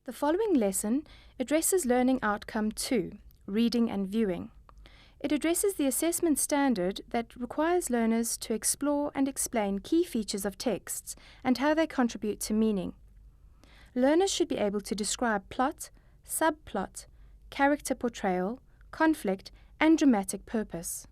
The following lesson addresses Learning Outcome 2, Reading and Viewing. It addresses the assessment standard that requires learners to explore and explain key features of texts and how they contribute to meaning. Learners should be able to describe plot, subplot, character portrayal, conflict, and dramatic purpose.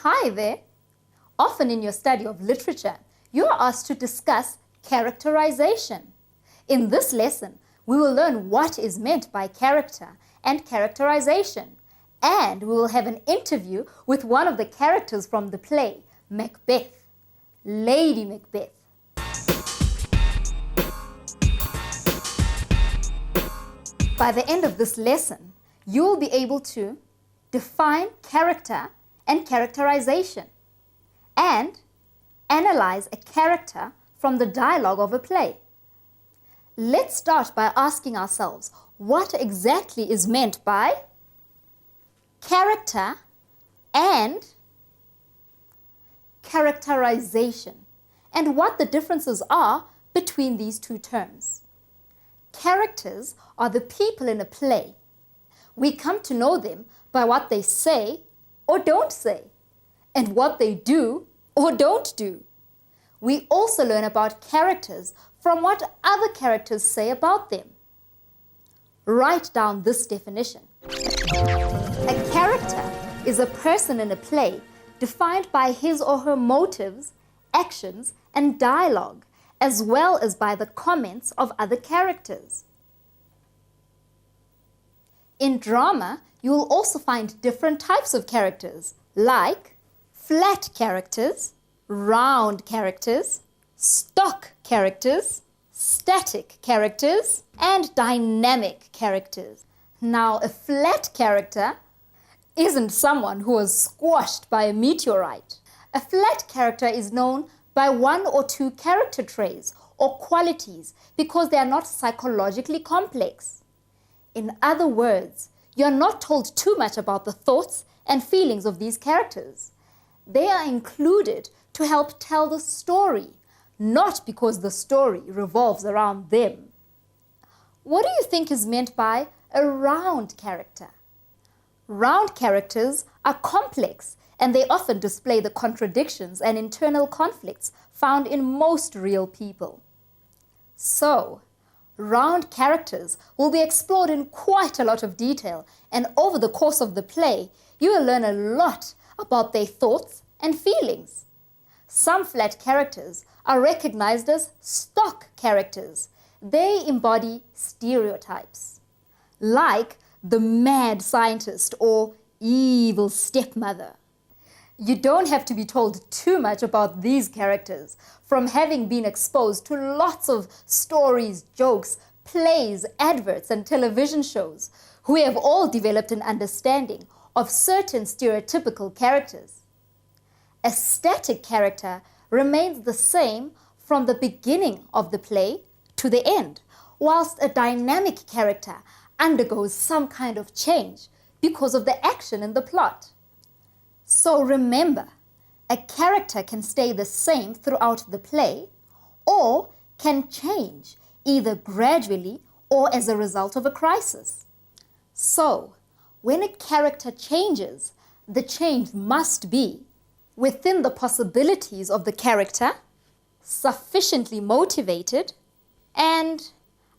Hi there! Often in your study of literature, you are asked to discuss characterization. In this lesson, we will learn what is meant by character and characterization, and we will have an interview with one of the characters from the play, Macbeth, Lady Macbeth. By the end of this lesson, you will be able to define character and characterization, and analyze a character from the dialogue of a play. Let's start by asking ourselves what exactly is meant by character and characterization, and what the differences are between these two terms. Characters are the people in a play. We come to know them by what they say or don't say, and what they do or don't do. We also learn about characters from what other characters say about them. Write down this definition. A character is a person in a play defined by his or her motives, actions, and dialogue, as well as by the comments of other characters. In drama, you will also find different types of characters, like flat characters, round characters, stock characters, static characters, and dynamic characters. Now, a flat character isn't someone who was squashed by a meteorite. A flat character is known by one or two character traits or qualities because they are not psychologically complex. In other words, you are not told too much about the thoughts and feelings of these characters. They are included to help tell the story, not because the story revolves around them. What do you think is meant by a round character? Round characters are complex, and they often display the contradictions and internal conflicts found in most real people. So, round characters will be explored in quite a lot of detail, and over the course of the play, you will learn a lot about their thoughts and feelings. Some flat characters are recognized as stock characters. They embody stereotypes, like the mad scientist or evil stepmother. You don't have to be told too much about these characters, from having been exposed to lots of stories, jokes, plays, adverts, and television shows. We have all developed an understanding of certain stereotypical characters. A static character remains the same from the beginning of the play to the end, whilst a dynamic character undergoes some kind of change because of the action in the plot. So remember, a character can stay the same throughout the play or can change either gradually or as a result of a crisis. So, when a character changes, the change must be within the possibilities of the character, sufficiently motivated, and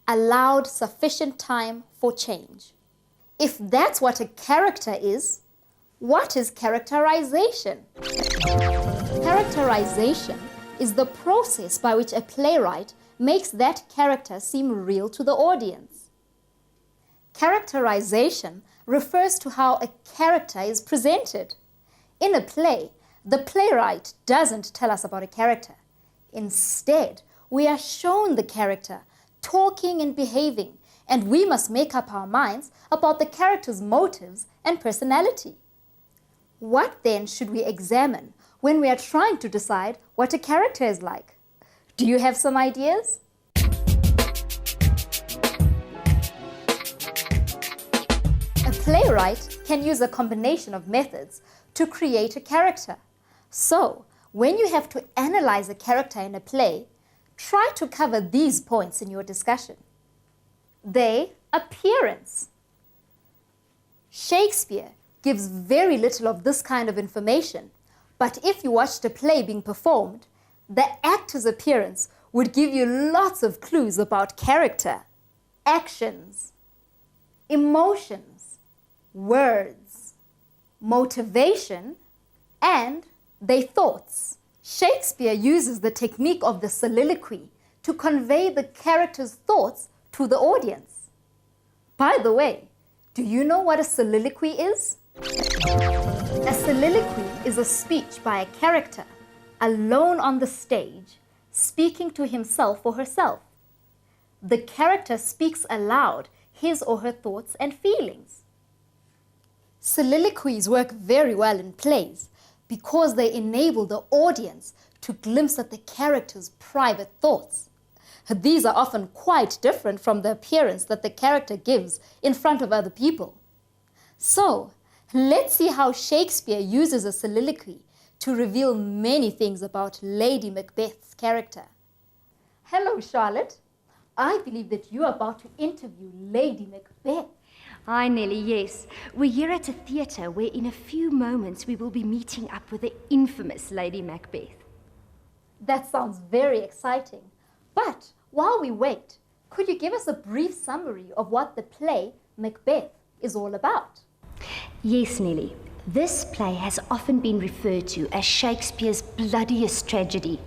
allowed sufficient time for change. If that's what a character is, what is characterization? Characterization is the process by which a playwright makes that character seem real to the audience. Characterization refers to how a character is presented. In a play, the playwright doesn't tell us about a character. Instead, we are shown the character talking and behaving, and we must make up our minds about the character's motives and personality. What then should we examine when we are trying to decide what a character is like? Do you have some ideas? playwright can use a combination of methods to create a character. So, when you have to analyze a character in a play, try to cover these points in your discussion. Their appearance. Shakespeare gives very little of this kind of information, but if you watched a play being performed, the actor's appearance would give you lots of clues about character, actions, emotions, words, motivation, and their thoughts. Shakespeare uses the technique of the soliloquy to convey the character's thoughts to the audience. By the way, do you know what a soliloquy is? A soliloquy is a speech by a character alone on the stage, speaking to himself or herself. The character speaks aloud his or her thoughts and feelings. Soliloquies work very well in plays because they enable the audience to glimpse at the character's private thoughts. These are often quite different from the appearance that the character gives in front of other people. So, let's see how Shakespeare uses a soliloquy to reveal many things about Lady Macbeth's character. Hello, Charlotte. I believe that you are about to interview Lady Macbeth. Hi, Nellie, yes. We're here at a theatre where in a few moments we will be meeting up with the infamous Lady Macbeth. That sounds very exciting. But while we wait, could you give us a brief summary of what the play Macbeth is all about? Yes, Nellie. This play has often been referred to as Shakespeare's bloodiest tragedy,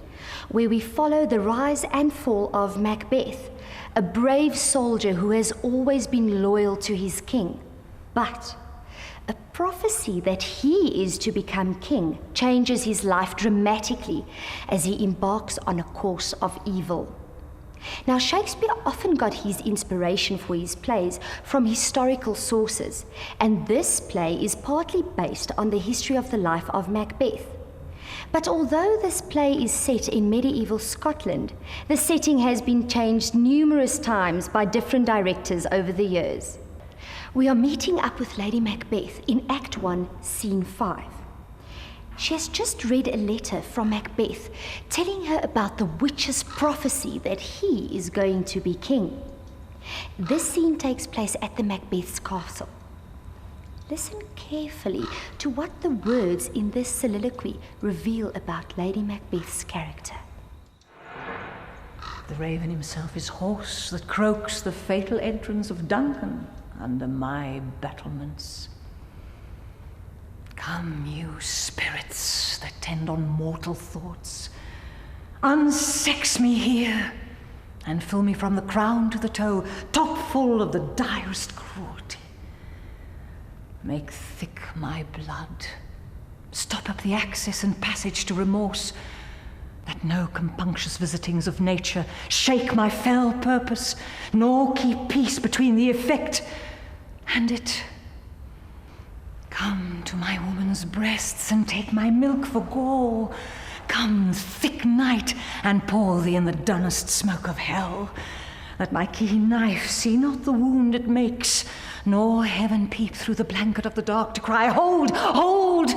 where we follow the rise and fall of Macbeth, a brave soldier who has always been loyal to his king. But a prophecy that he is to become king changes his life dramatically as he embarks on a course of evil. Now, Shakespeare often got his inspiration for his plays from historical sources, and this play is partly based on the history of the life of Macbeth. But although this play is set in medieval Scotland, the setting has been changed numerous times by different directors over the years. We are meeting up with Lady Macbeth in Act 1, Scene 5. She has just read a letter from Macbeth telling her about the witch's prophecy that he is going to be king. This scene takes place at the Macbeth's castle. Listen carefully to what the words in this soliloquy reveal about Lady Macbeth's character. The raven himself is hoarse that croaks the fatal entrance of Duncan under my battlements. Come, you spirits that tend on mortal thoughts, unsex me here, and fill me from the crown to the toe, top full of the direst cruelty. Make thick my blood, stop up the access and passage to remorse, that no compunctious visitings of nature shake my fell purpose, nor keep peace between the effect and it. Come to my woman's breasts and take my milk for gall. Come, thick night, and pour thee in the dunnest smoke of hell. Let my keen knife see not the wound it makes, nor heaven peep through the blanket of the dark to cry, hold, hold!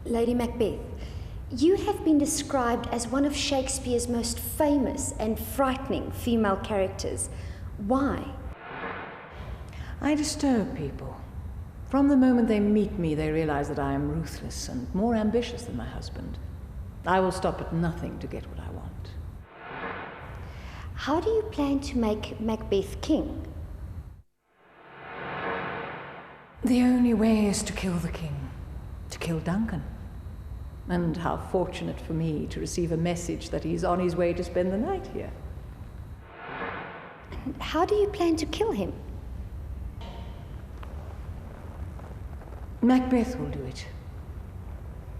Lady Macbeth, you have been described as one of Shakespeare's most famous and frightening female characters. Why? I disturb people. From the moment they meet me, they realize that I am ruthless and more ambitious than my husband. I will stop at nothing to get what I want. How do you plan to make Macbeth king? The only way is to kill the king, to kill Duncan. And how fortunate for me to receive a message that he's on his way to spend the night here. How do you plan to kill him? Macbeth will do it.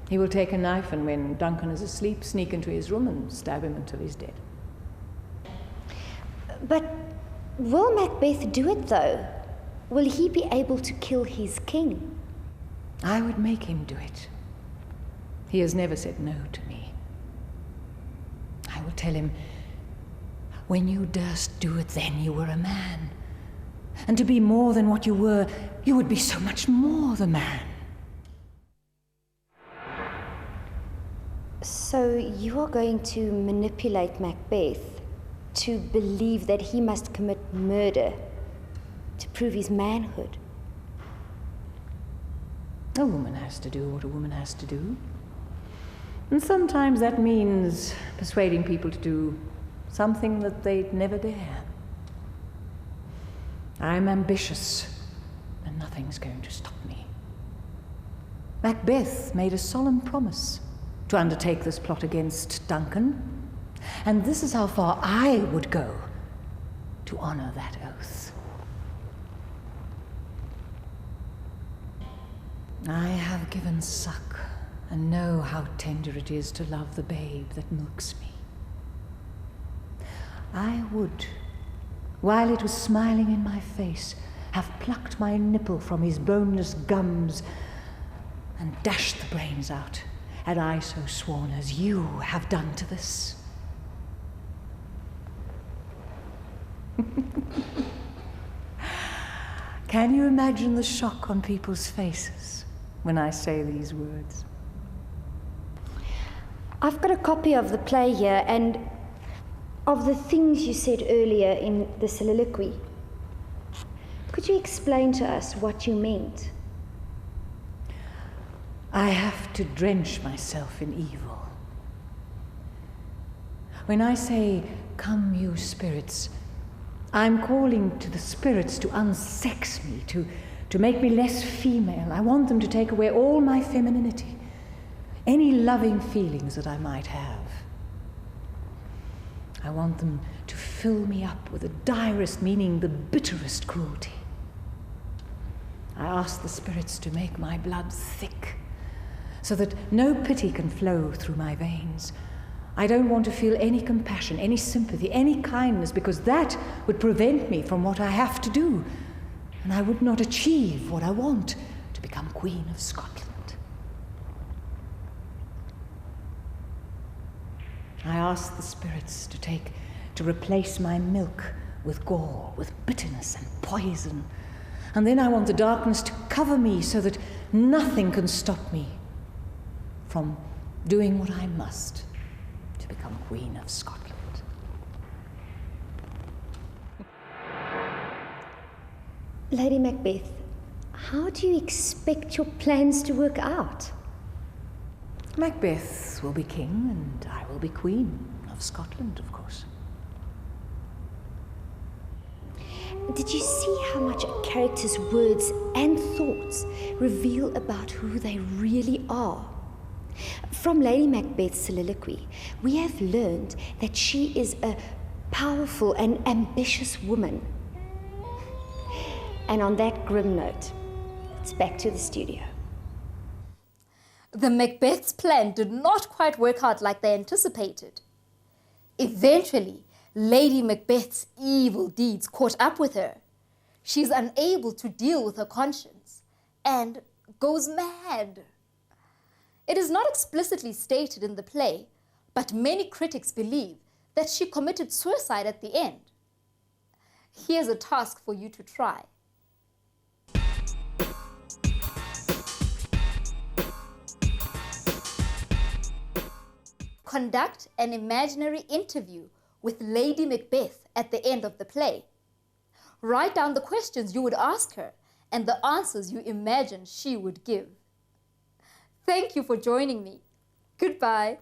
He will take a knife and when Duncan is asleep, sneak into his room and stab him until he's dead. But will Macbeth do it though? Will he be able to kill his king? I would make him do it. He has never said no to me. I will tell him, when you durst do it, then you were a man. And to be more than what you were, you would be so much more the man. So you are going to manipulate Macbeth to believe that he must commit murder to prove his manhood? A woman has to do what a woman has to do. And sometimes that means persuading people to do something that they'd never dare. I'm ambitious, and nothing's going to stop me. Macbeth made a solemn promise to undertake this plot against Duncan, and this is how far I would go to honor that oath. I have given suck and know how tender it is to love the babe that milks me. I would, while it was smiling in my face, have plucked my nipple from his boneless gums and dashed the brains out, had I so sworn as you have done to this. Can you imagine the shock on people's faces when I say these words? I've got a copy of the play here and of the things you said earlier in the soliloquy. Could you explain to us what you meant? I have to drench myself in evil. When I say, "Come, you spirits," I'm calling to the spirits to unsex me, to make me less female. I want them to take away all my femininity, any loving feelings that I might have. I want them to fill me up with the direst meaning, the bitterest cruelty. I ask the spirits to make my blood thick, so that no pity can flow through my veins. I don't want to feel any compassion, any sympathy, any kindness, because that would prevent me from what I have to do, and I would not achieve what I want, to become Queen of Scotland. I ask the spirits to replace my milk with gore, with bitterness and poison, and then I want the darkness to cover me so that nothing can stop me from doing what I must to become Queen of Scotland. Lady Macbeth, how do you expect your plans to work out? Macbeth will be king, and I will be Queen of Scotland, of course. Did you see how much a character's words and thoughts reveal about who they really are? From Lady Macbeth's soliloquy, we have learned that she is a powerful and ambitious woman. And on that grim note, it's back to the studio. The Macbeth's plan did not quite work out like they anticipated. Eventually, Lady Macbeth's evil deeds caught up with her. She's unable to deal with her conscience and goes mad. It is not explicitly stated in the play, but many critics believe that she committed suicide at the end. Here's a task for you to try. Conduct an imaginary interview with Lady Macbeth at the end of the play. Write down the questions you would ask her and the answers you imagine she would give. Thank you for joining me. Goodbye.